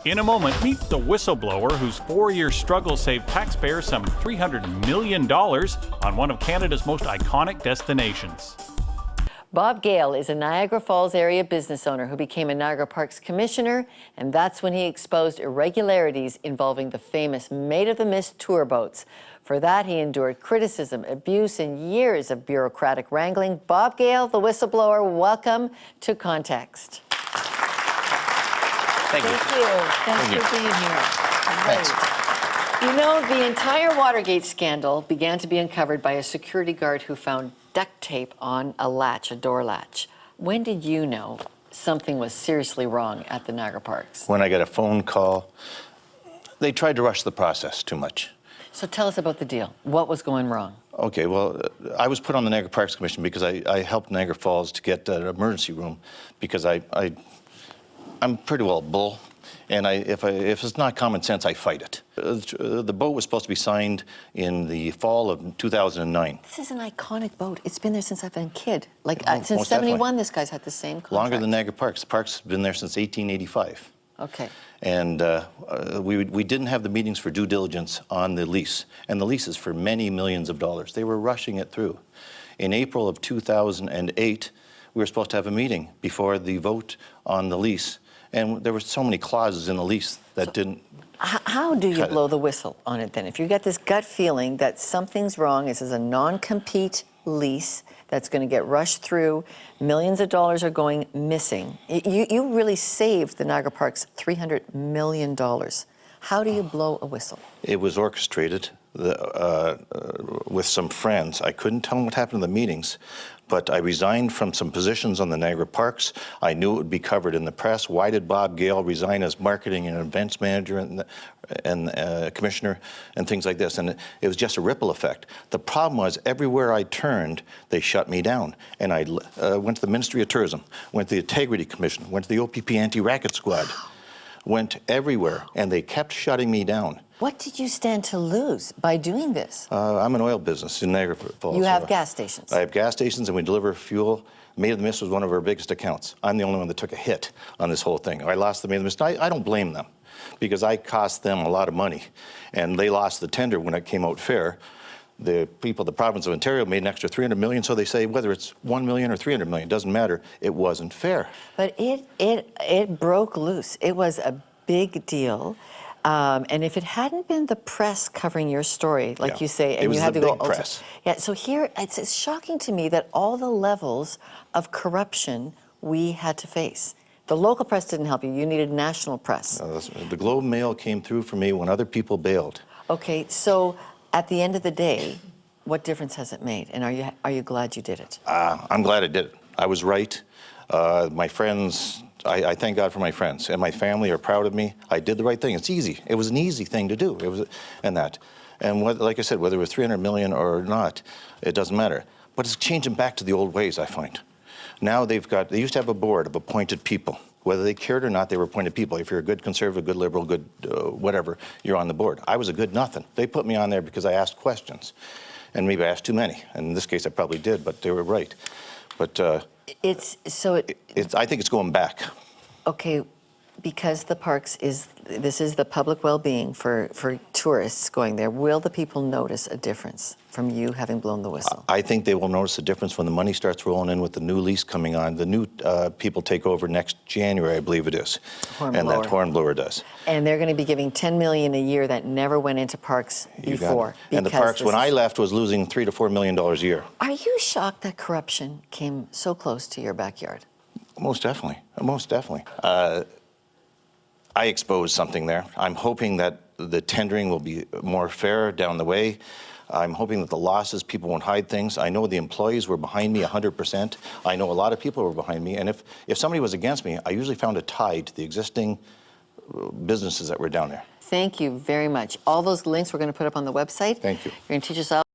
In a moment, meet the whistleblower whose 4-year struggle saved taxpayers some $300 million on one of Canada's most iconic destinations. Bob Gale is a Niagara Falls area business owner who became a Niagara Parks commissioner, and that's when he exposed irregularities involving the famous Maid of the Mist tour boats. For that, he endured criticism, abuse, and years of bureaucratic wrangling. Bob Gale, the whistleblower, welcome to Context. Thank you. Thanks for being here. Thanks. You know, the entire Watergate scandal began to be uncovered by a security guard who found duct tape on a latch, a door latch. When did you know something was seriously wrong at the Niagara Parks? When I got a phone call, they tried to rush the process too much. So tell us about the deal. What was going wrong? Okay, well, I was put on the Niagara Parks Commission because I helped Niagara Falls to get an emergency room because I'm pretty well bull, and if it's not common sense, I fight it. The boat was supposed to be signed in the fall of 2009. This is an iconic boat. It's been there since I've been a kid. Like, since most 71, definitely. This guy's had the same contract. Longer than Niagara Parks. The park's been there since 1885. Okay. And we didn't have the meetings for due diligence on the lease. And the lease is for many millions of dollars. They were rushing it through. In April of 2008, we were supposed to have a meeting before the vote on the lease. And there were so many clauses in the lease that didn't. How do you blow the whistle on it then? If you get this gut feeling that something's wrong, this is a non-compete lease that's going to get rushed through, millions of dollars are going missing. You really saved the Niagara Parks $300 million. How do you blow a whistle? It was orchestrated with some friends. I couldn't tell them what happened in the meetings, but I resigned from some positions on the Niagara Parks. I knew it would be covered in the press. Why did Bob Gale resign as marketing and events manager and commissioner and things like this? And it was just a ripple effect. The problem was everywhere I turned, they shut me down. And I went to the Ministry of Tourism, went to the Integrity Commission, went to the OPP Anti-Racket Squad, went everywhere, and they kept shutting me down. What did you stand to lose by doing this? I'm an oil business in Niagara Falls. You have gas stations. I have gas stations, and we deliver fuel. Maid of the Mist was one of our biggest accounts. I'm the only one that took a hit on this whole thing. I lost the Maid of the Mist. I don't blame them, because I cost them a lot of money, and they lost the tender when it came out fair. The people, the province of Ontario, made an extra $300 million, so they say whether it's $1 million or $300 million, doesn't matter. It wasn't fair. But it broke loose. It was a big deal. And if it hadn't been the press covering your story, like you say, and you had to go, press. Yeah. So here, it's shocking to me that all the levels of corruption we had to face. The local press didn't help you. You needed national press. The Globe Mail came through for me when other people bailed. Okay. So at the end of the day, what difference has it made? And are you glad you did it? I'm glad I did it. I was right. My friends. I thank God for my friends, and my family are proud of me. I did the right thing. It's easy. It was an easy thing to do. It was, and like I said, whether it was $300 million or not, it doesn't matter. But it's changing back to the old ways, I find. Now they used to have a board of appointed people. Whether they cared or not, they were appointed people. If you're a good conservative, good liberal, good whatever, you're on the board. I was a good nothing. They put me on there because I asked questions, and maybe I asked too many. And in this case, I probably did, but they were right. But I think it's going back. Okay, because the parks this is the public well-being for tourists going there. Will the people notice a difference from you having blown the whistle? I think they will notice a difference when the money starts rolling in with the new lease coming on. The new people take over next January, I believe it is. That hornblower does. And they're going to be giving $10 million a year that never went into parks before. And the parks, when I left, was losing $3 to $4 million a year. Are you shocked that corruption came so close to your backyard? Most definitely. Most definitely. I exposed something there. I'm hoping that the tendering will be more fair down the way. I'm hoping that the losses, people won't hide things. I know the employees were behind me 100%. I know a lot of people were behind me. And if somebody was against me, I usually found a tie to the existing businesses that were down there. Thank you very much. All those links we're going to put up on the website. Thank you. You're going to teach us all.